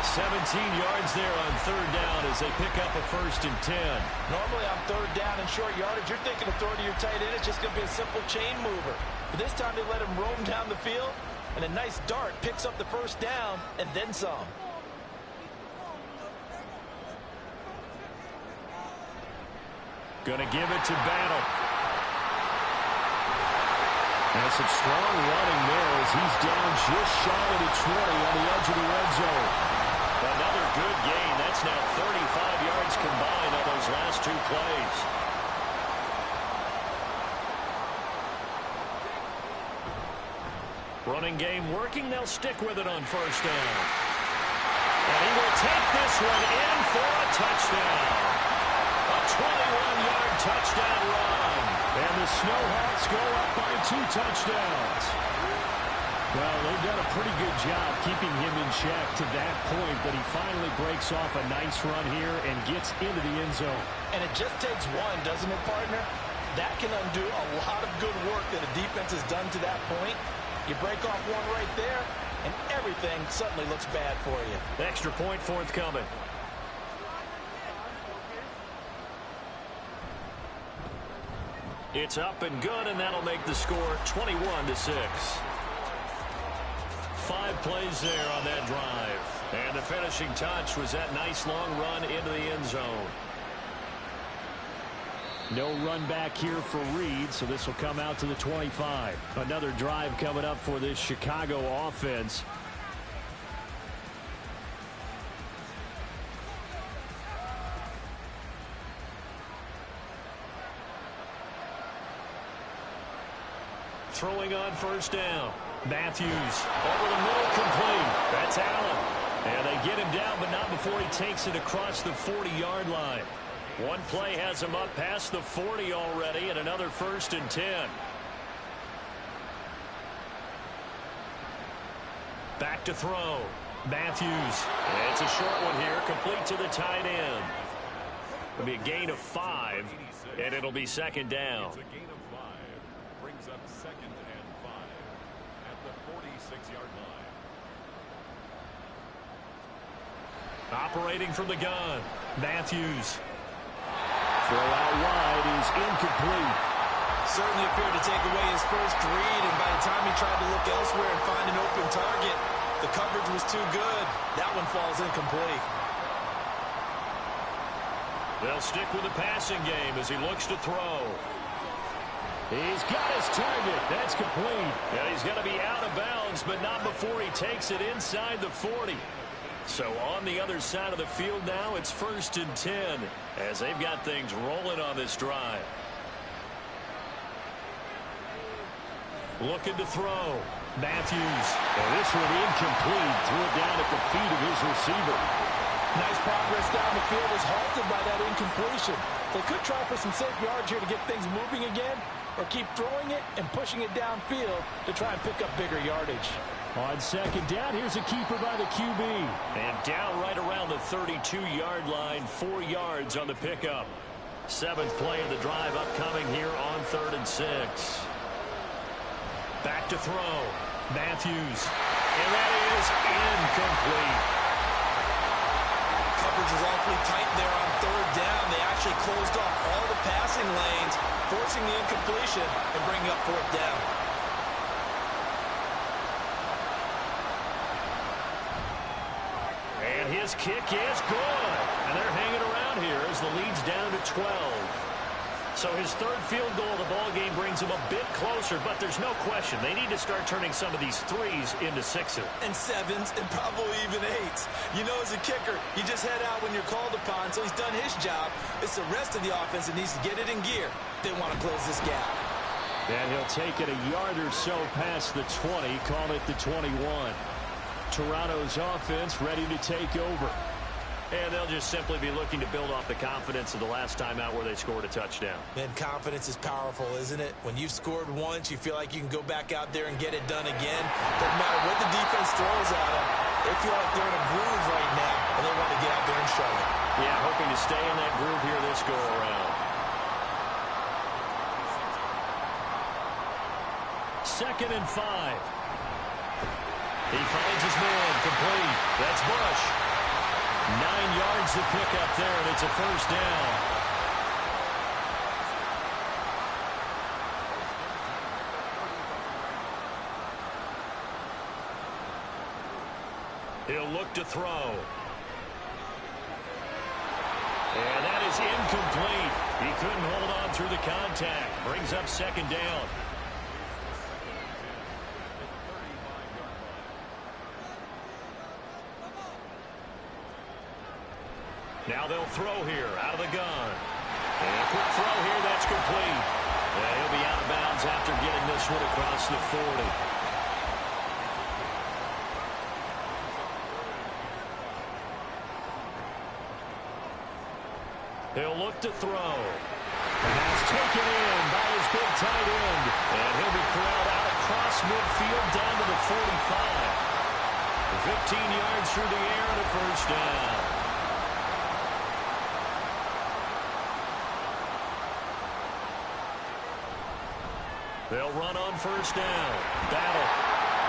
C: 17 yards there on 3rd down as they pick up a 1st and 10.
F: Normally on 3rd down and short yardage, you're thinking of throwing to your tight end. It's just going to be a simple chain mover. But this time they let him roam down the field, and a nice dart picks up the 1st down and then some.
C: Going to give it to Battle.
G: And some strong running there as he's down just shy of the 20 on the edge of the red zone.
C: Another good gain. That's now 35 yards combined on those last 2 plays. Running game working. They'll stick with it on 1st down. And he will take this one in for a touchdown. A 21-yard touchdown run.
G: And the Snowhawks go up by 2 touchdowns. Well, they've done a pretty good job keeping him in check to that point, but he finally breaks off a nice run here and gets into the end zone.
F: And it just takes one, doesn't it, partner? That can undo a lot of good work that a defense has done to that point. You break off one right there, and everything suddenly looks bad for you.
C: Extra point forthcoming. It's up and good, and that'll make the score 21-6. 5 plays there on that drive. And the finishing touch was that nice long run into the end zone.
G: No run back here for Reed, so this will come out to the 25. Another drive coming up for this Chicago offense.
C: Throwing on 1st down. Matthews over the middle, complete. That's Allen. And they get him down, but not before he takes it across the 40-yard line. One play has him up past the 40 already, and another 1st and 10. Back to throw. Matthews. It's a short one here, complete to the tight end. It'll be a gain of 5, and it'll be 2nd down.
E: It's a gain of 5. Brings up 2nd and 5 at the 46-yard line.
C: Operating from the gun. Matthews.
G: Throw out wide is incomplete.
D: Certainly appeared to take away his first read, and by the time he tried to look elsewhere and find an open target, the coverage was too good. That one falls incomplete.
C: They'll stick with the passing game as he looks to throw.
G: He's got his target. That's complete.
C: And he's going to be out of bounds, but not before he takes it inside the 40. So on the other side of the field now, it's 1st and 10 as they've got things rolling on this drive. Looking to throw. Matthews.
G: And this one incomplete. Threw it down at the feet of his receiver.
D: Nice progress down the field is halted by that incompletion. They could try for some safe yards here to get things moving again, or keep throwing it and pushing it downfield to try and pick up bigger yardage.
G: On 2nd down, here's a keeper by the QB.
C: And down right around the 32-yard line, 4 yards on the pickup. 7th play of the drive upcoming here on 3rd and 6. Back to throw. Matthews. And that is incomplete.
D: Coverage was awfully tight there on 3rd down. They actually closed off all the passing lanes, forcing the incompletion and bringing up 4th down.
C: And his kick is good. And they're hanging around here as the lead's down to 12. So his 3rd field goal of the ball game brings him a bit closer, but there's no question they need to start turning some of these 3s into 6s.
D: And 7s and probably even 8s. You know, as a kicker, you just head out when you're called upon, so he's done his job. It's the rest of the offense that needs to get it in gear. They want to close this gap.
G: And he'll take it a yard or so past the 20, call it the 21. Toronto's offense ready to take over.
C: And they'll just simply be looking to build off the confidence of the last time out where they scored a touchdown.
D: Man, confidence is powerful, isn't it? When you've scored once, you feel like you can go back out there and get it done again. Doesn't matter what the defense throws at them. They feel like they're in a groove right now, and they want to get out there and show it.
C: Yeah, hoping to stay in that groove here this go-around.
G: 2nd and 5.
C: He finds his man, complete. That's Bush. 9 yards to pick up there, and it's a 1st down. He'll look to throw. And that is incomplete. He couldn't hold on through the contact. Brings up 2nd down. Now they'll throw here out of the gun. And a quick throw here, that's complete. And he'll be out of bounds after getting this one across the 40. He'll look to throw. And that's taken in by his big tight end. And he'll be corralled out across midfield down to the 45. 15 yards through the air and a 1st down. They'll run on 1st down. Battle.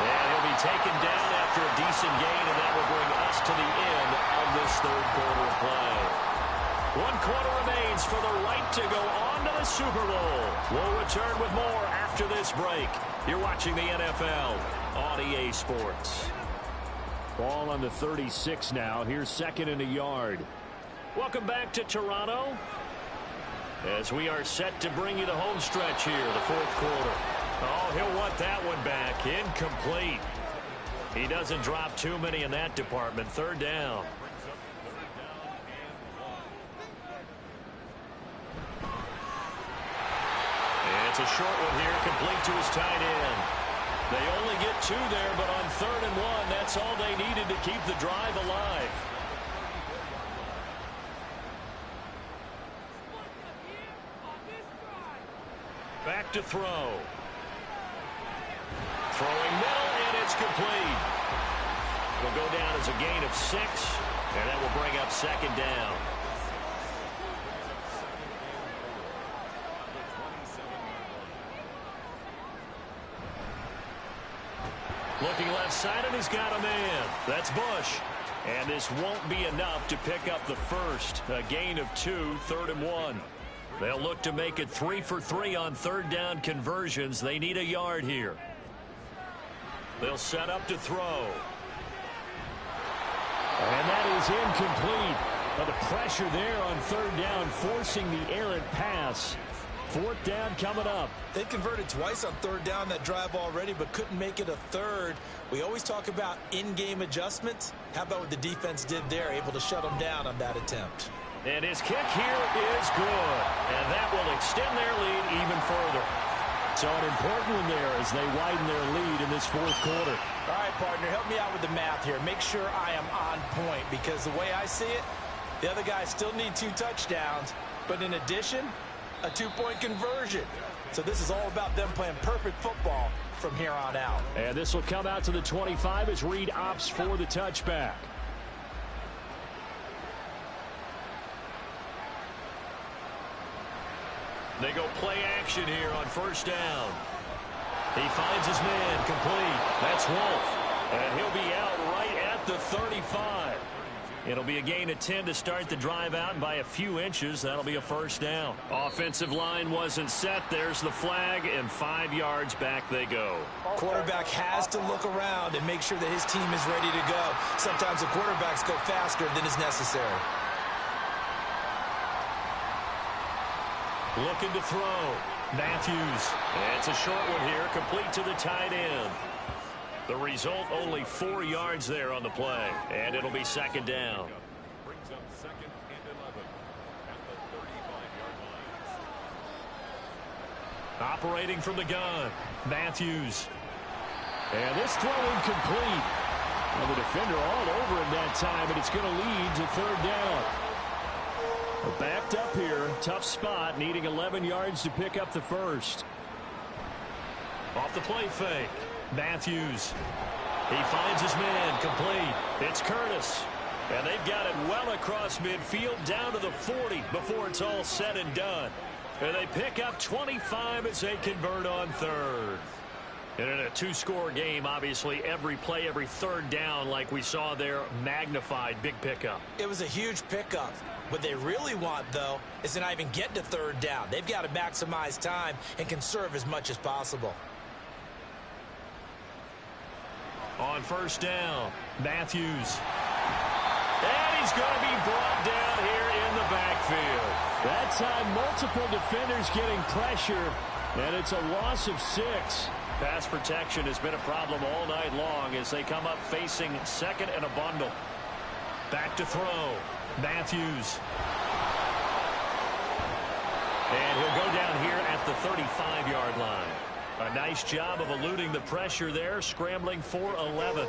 C: And he'll be taken down after a decent gain, and that will bring us to the end of this 3rd quarter of play. 1 quarter remains for the right to go on to the Super Bowl. We'll return with more after this break. You're watching the NFL on EA Sports.
G: Ball on the 36 now. Here's 2nd and a yard.
C: Welcome back to Toronto, as we are set to bring you the home stretch here, the 4th quarter. Oh, he'll want that one back. Incomplete. He doesn't drop too many in that department. 3rd down. And it's a short one here, complete to his tight end. They only get 2 there, but on 3rd and 1, that's all they needed to keep the drive alive. Back to throw. Throwing middle, and it's complete. Will go down as a gain of 6, and that will bring up 2nd down. Looking left side, and he's got a man. That's Bush. And this won't be enough to pick up the 1st. A gain of 2, 3rd and 1. They'll look to make it 3 for 3 on 3rd down conversions. They need a yard here. They'll set up to throw.
G: And that is incomplete. But the pressure there on 3rd down, forcing the errant pass. 4th down coming up.
D: They converted twice on 3rd down that drive already, but couldn't make it a 3rd. We always talk about in-game adjustments. How about what the defense did there, able to shut them down on that attempt?
C: And his kick here is good. And that will extend their lead even further.
G: So an important one there as they widen their lead in this 4th quarter.
D: All right, partner, help me out with the math here. Make sure I am on point, because the way I see it, the other guys still need 2 touchdowns, but in addition, a 2-point conversion. So this is all about them playing perfect football from here on out.
G: And this will come out to the 25 as Reed opts for the touchback.
C: They go play action here on 1st down. He finds his man complete. That's Wolf. And he'll be out right at the 35. It'll be a gain of 10 to start the drive out, and by a few inches, that'll be a 1st down. Offensive line wasn't set. There's the flag, and 5 yards back they go.
D: Quarterback has to look around and make sure that his team is ready to go. Sometimes the quarterbacks go faster than is necessary.
C: Looking to throw. Matthews. It's a short one here, complete to the tight end. The result, only 4 yards there on the play. And it'll be 2nd down.
E: Brings up 2nd and 11 at the 35-yard line.
C: Operating from the gun. Matthews.
G: And this throw incomplete. Well, the defender all over him that time, and it's going to lead to 3rd down. We're backed up here. Tough spot, needing 11 yards to pick up the 1st.
C: Off the play fake. Matthews. He finds his man complete. It's Curtis. And they've got it well across midfield down to the 40 before it's all said and done. And they pick up 25 as they convert on 3rd. And in a 2-score game, obviously, every play, every 3rd down, like we saw there, magnified. Big pickup.
D: It was a huge pickup. What they really want, though, is to not even get to 3rd down. They've got to maximize time and conserve as much as possible.
C: On 1st down, Matthews. And he's going to be brought down here in the backfield.
G: That time, multiple defenders getting pressure, and it's a loss of 6.
C: Pass protection has been a problem all night long as they come up facing 2nd and a bundle. Back to throw. Matthews. And he'll go down here at the 35-yard line. A nice job of eluding the pressure there, scrambling for 11.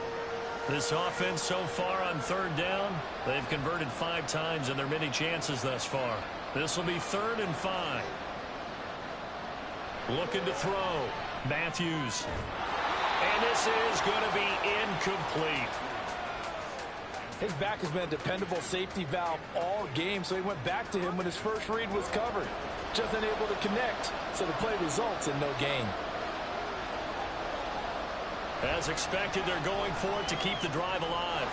C: This offense so far on 3rd down, they've converted 5 times in their many chances thus far. This will be 3rd and 5. Looking to throw. Matthews. And this is going to be incomplete.
D: His back has been a dependable safety valve all game, so he went back to him when his first read was covered. Just unable to connect, so the play results in no gain.
C: As expected, they're going for it to keep the drive alive.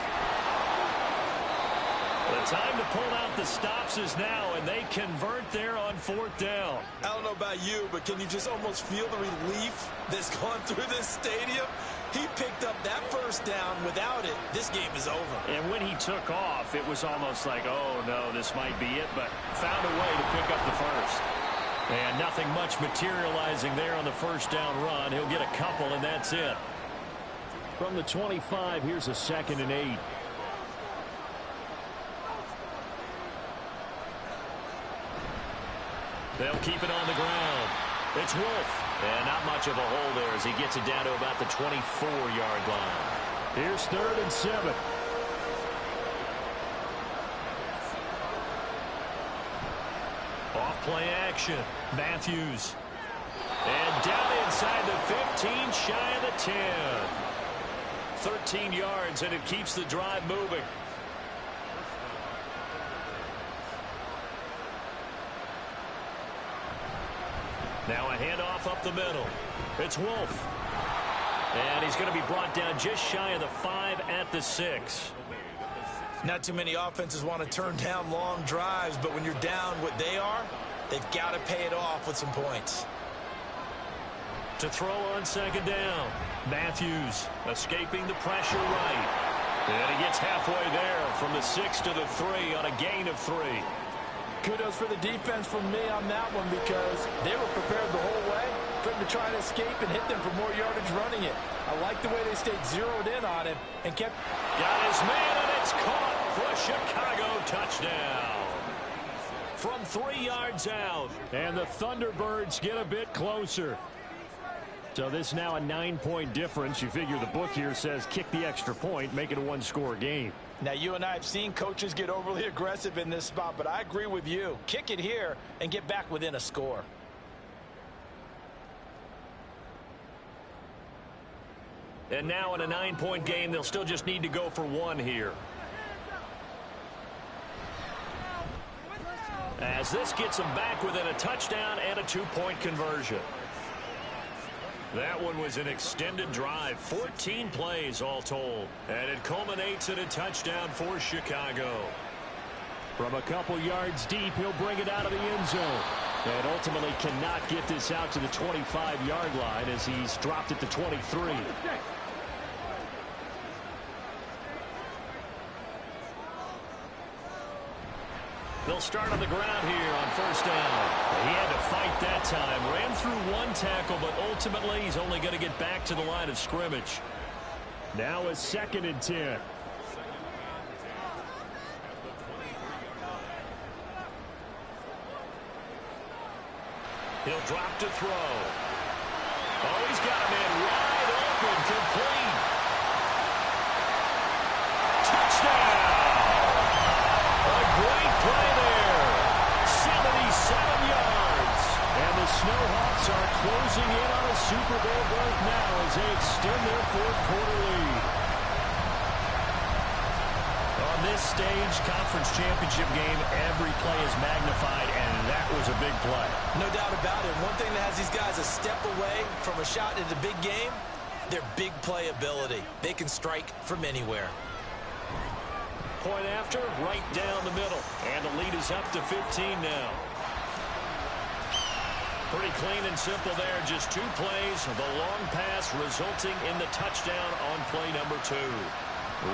C: The time to pull out the stops is now, and they convert there on 4th down.
D: I don't know about you, but can you just almost feel the relief that's gone through this stadium? He picked up that 1st down. Without it, this game is over.
C: And when he took off, it was almost like, oh, no, this might be it, but found a way to pick up the 1st. And nothing much materializing there on the 1st down run. He'll get a couple, and that's it.
G: From the 25, here's a 2nd and 8.
C: They'll keep it on the ground. It's Wolf. And not much of a hole there as he gets it down to about the 24-yard line.
G: Here's 3rd and 7.
C: Off play action. Matthews. And down inside the 15, shy of the 10. 13 yards, and it keeps the drive moving. Now a handoff up the middle. It's Wolf. And he's going to be brought down just shy of the 5 at the 6.
D: Not too many offenses want to turn down long drives, but when you're down what they are, they've got to pay it off with some points.
C: To throw on 2nd down. Matthews escaping the pressure right. And he gets halfway there from the 6 to the 3 on a gain of 3.
D: Kudos for the defense from me on that one because they were prepared the whole way for him to try and escape and hit them for more yardage running it. I like the way they stayed zeroed in on him and kept...
C: Got his man, and it's caught for a Chicago touchdown. From 3 yards out.
G: And the Thunderbirds get a bit closer. So this now a 9-point difference. You figure the book here says kick the extra point, make it a one-score game.
D: Now, you and I have seen coaches get overly aggressive in this spot, but I agree with you. Kick it here and get back within a score.
C: And now in a 9-point game, they'll still just need to go for 1 here. As this gets them back within a touchdown and a 2-point conversion. That one was an extended drive, 14 plays all told. And it culminates in a touchdown for Chicago.
G: From a couple yards deep, he'll bring it out of the end zone. And ultimately cannot get this out to the 25-yard line as he's dropped it to 23.
C: They'll start on the ground here on first down. He had to fight that time. Ran through 1 tackle, but ultimately he's only going to get back to the line of scrimmage.
G: Now a 2nd and 10.
C: He'll drop to throw. Oh, he's got a man wide open, complete. Touchdown! A great play there. 77 yards. And the Snowhawks are closing in on a Super Bowl berth now as they extend their 4th-quarter lead. On this stage, conference championship game, every play is magnified, and that was a big play.
D: No doubt about it. One thing that has these guys a step away from a shot at the big game, their big play ability. They can strike from anywhere.
C: Point after, right down the middle. And the lead is up to 15 now. Pretty clean and simple there. Just 2 plays. The long pass resulting in the touchdown on play number 2.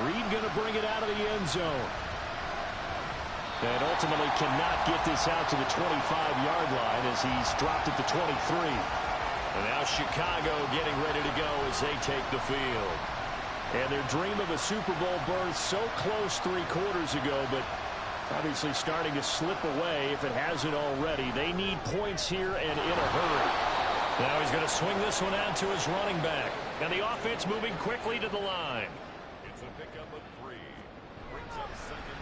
G: Reed going to bring it out of the end zone. And ultimately cannot get this out to the 25-yard line as he's dropped it to 23.
C: And now Chicago getting ready to go as they take the field.
G: And their dream of a Super Bowl berth so close 3 quarters ago, but obviously starting to slip away if it hasn't already. They need points here and in a hurry.
C: Now he's going to swing this one out to his running back. And the offense moving quickly to the line.
E: It's a pickup of 3. Brings up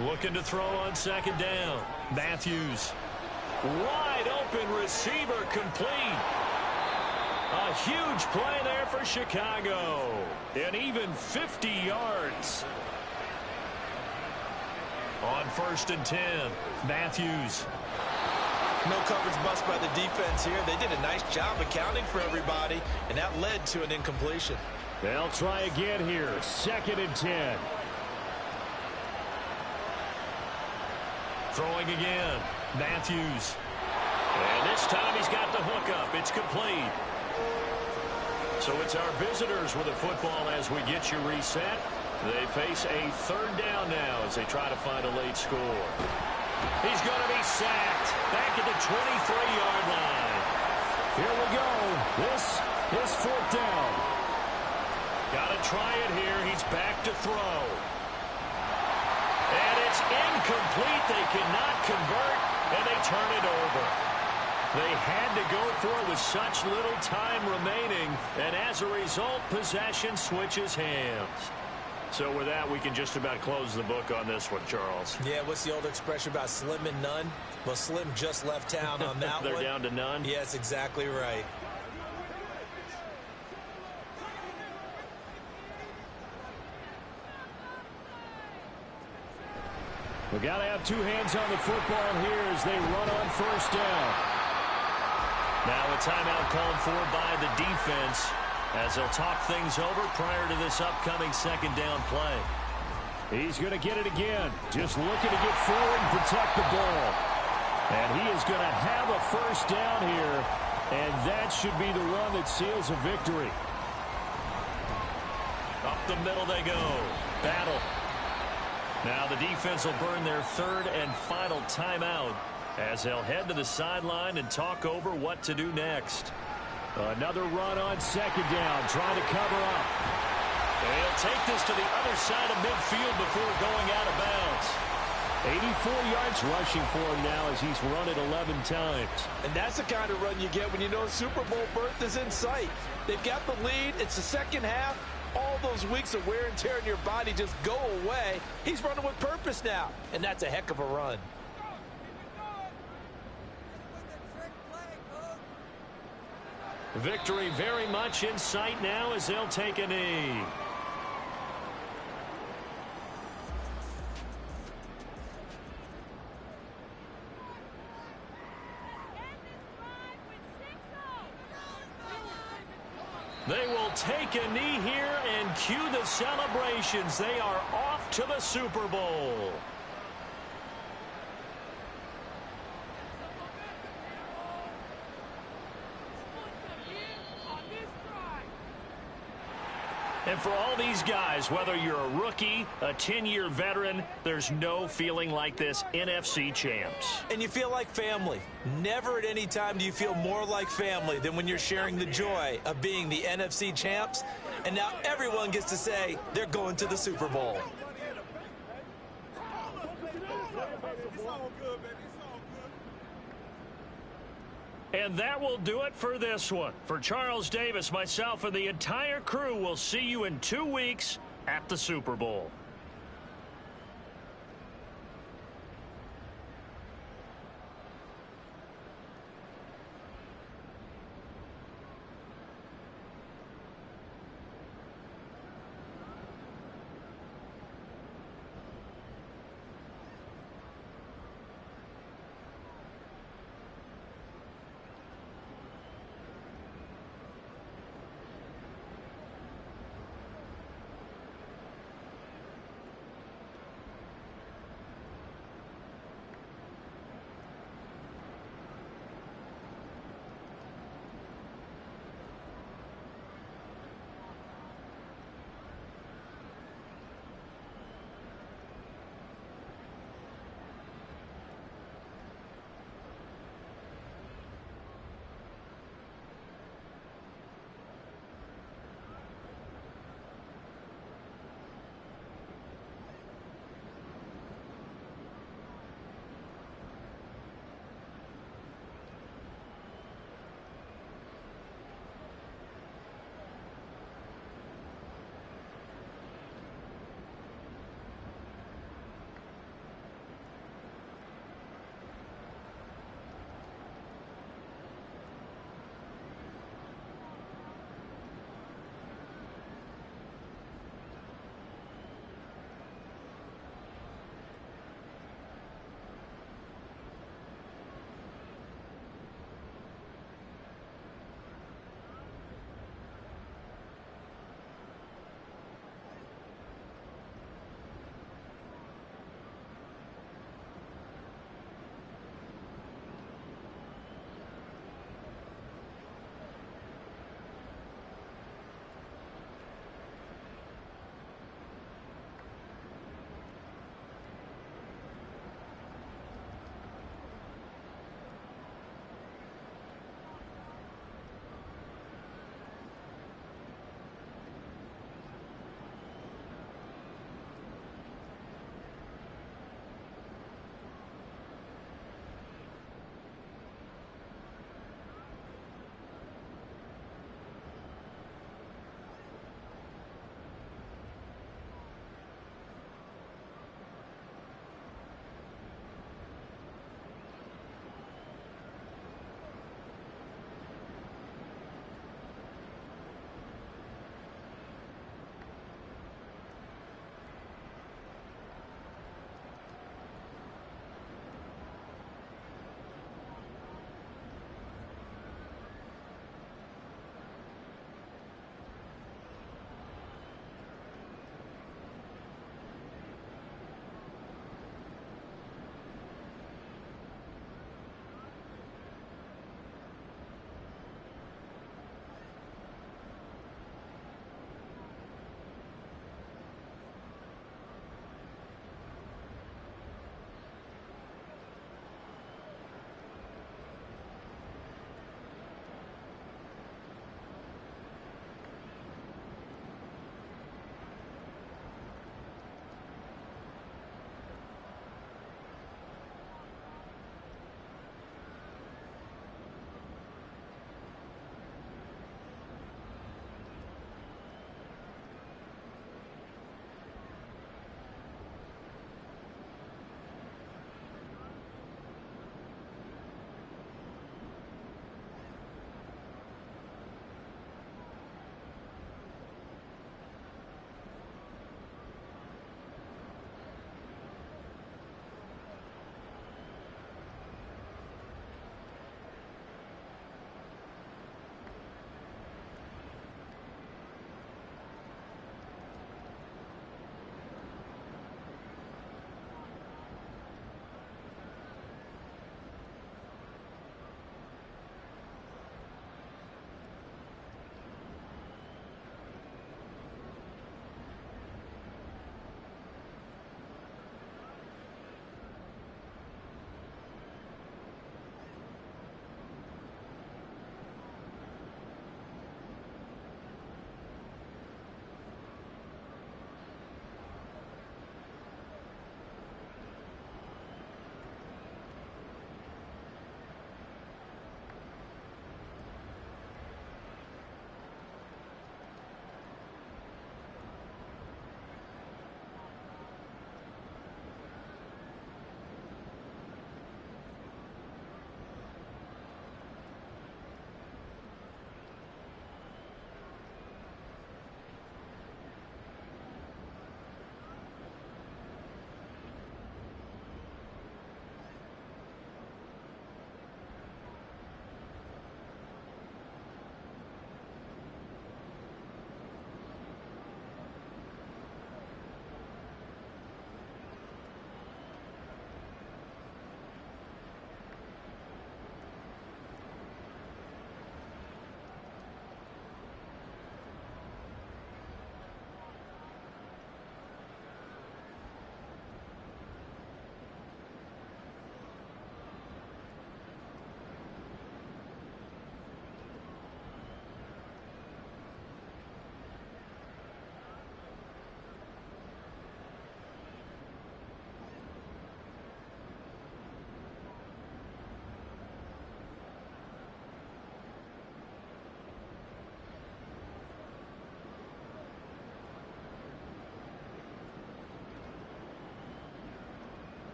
E: 2nd.
C: Looking to throw on 2nd down. Matthews. Wide open receiver complete. A huge play there for Chicago. And even 50 yards. On 1st and 10, Matthews.
D: No coverage bust by the defense here. They did a nice job accounting for everybody, and that led to an incompletion.
G: They'll try again here. 2nd and 10.
C: Throwing again, Matthews. And this time he's got the hook up. It's complete. So it's our visitors with the football as we get you reset. They face a 3rd down now as they try to find a late score. He's going to be sacked back at the 23-yard line.
G: Here we go. This is 4th down.
C: Got to try it here. He's back to throw. And it's incomplete. They cannot convert, and they turn it over. They had to go for it with such little time remaining, and as a result, possession switches hands. So with that, we can just about close the book on this one, Charles.
D: Yeah, what's the old expression about slim and none? Well, Slim just left town on that
C: They're
D: one.
C: down to none?
D: Yes, exactly right.
G: We got to have 2 hands on the football here as they run on 1st down.
C: Now a timeout called for by the defense as they'll talk things over prior to this upcoming 2nd down play.
G: He's going to get it again. Just looking to get forward and protect the ball. And he is going to have a 1st down here. And that should be the run that seals a victory.
C: Up the middle they go. Battle. Now the defense will burn their 3rd and final timeout as they'll head to the sideline and talk over what to do next.
G: Another run on second down, trying to cover up.
C: They'll take this to the other side of midfield before going out of bounds.
G: 84 yards rushing for him now as he's run it 11 times.
D: And that's the kind of run you get when you know Super Bowl berth is in sight. They've got the lead. It's the second half. All those weeks of wear and tear in your body just go away. He's running with purpose now, and that's a heck of a run.
C: Victory very much in sight now as they'll take a knee. They will take a knee here and cue the celebrations. They are off to the Super Bowl. And for all these guys, whether you're a rookie, a 10-year veteran, there's no feeling like this NFC champs.
D: And you feel like family. Never at any time do you feel more like family than when you're sharing the joy of being the NFC champs. And now everyone gets to say they're going to the Super Bowl.
C: And that will do it for this one. For Charles Davis, myself, and the entire crew, will see you in 2 weeks at the Super Bowl.